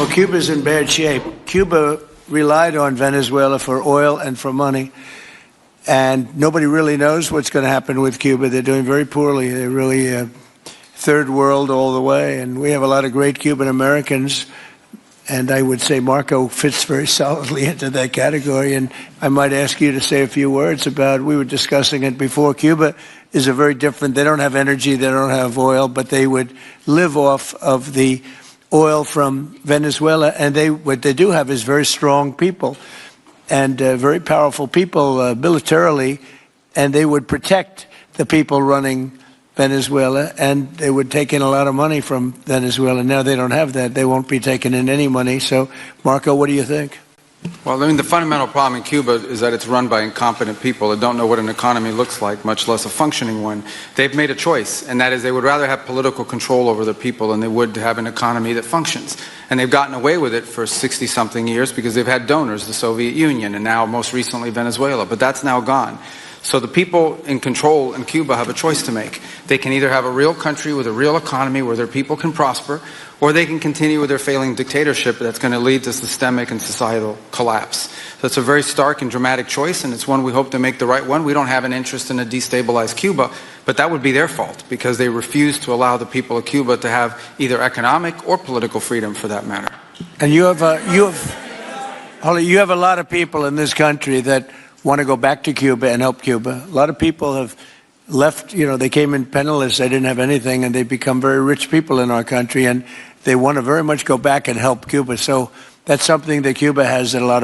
Well, Cuba's in bad shape. Cuba relied on Venezuela for oil and for money, and nobody really knows what's going to happen with Cuba. They're doing very poorly. They're really third world all the way, and we have a lot of great Cuban Americans, and I would say Marco fits very solidly into that category. And I might ask you to say a few words about, we were discussing it before, Cuba is a very different, they don't have energy, they don't have oil, but they would live off of the oil from Venezuela, and what they do have is very strong people and very powerful people militarily, and they would protect the people running Venezuela, and they would take in a lot of money from Venezuela. Now they don't have that. They won't be taking in any money. So, Marco, what do you think? Well, I mean, the fundamental problem in Cuba is that it's run by incompetent people that don't know what an economy looks like, much less a functioning one. They've made a choice, and that is they would rather have political control over the people than they would to have an economy that functions. And they've gotten away with it for 60-something years because they've had donors, the Soviet Union, and now most recently Venezuela. But that's now gone. So the people in control in Cuba have a choice to make. They can either have a real country with a real economy where their people can prosper, or they can continue with their failing dictatorship that's going to lead to systemic and societal collapse. So it's a very stark and dramatic choice, and it's one we hope to make the right one. We don't have an interest in a destabilized Cuba, but that would be their fault because they refuse to allow the people of Cuba to have either economic or political freedom for that matter. And you have a lot of people in this country that want to go back to Cuba and help Cuba. A lot of people have left, they came in penniless, they didn't have anything, and they become very rich people in our country, and they want to very much go back and help Cuba. So that's something that Cuba has that a lot of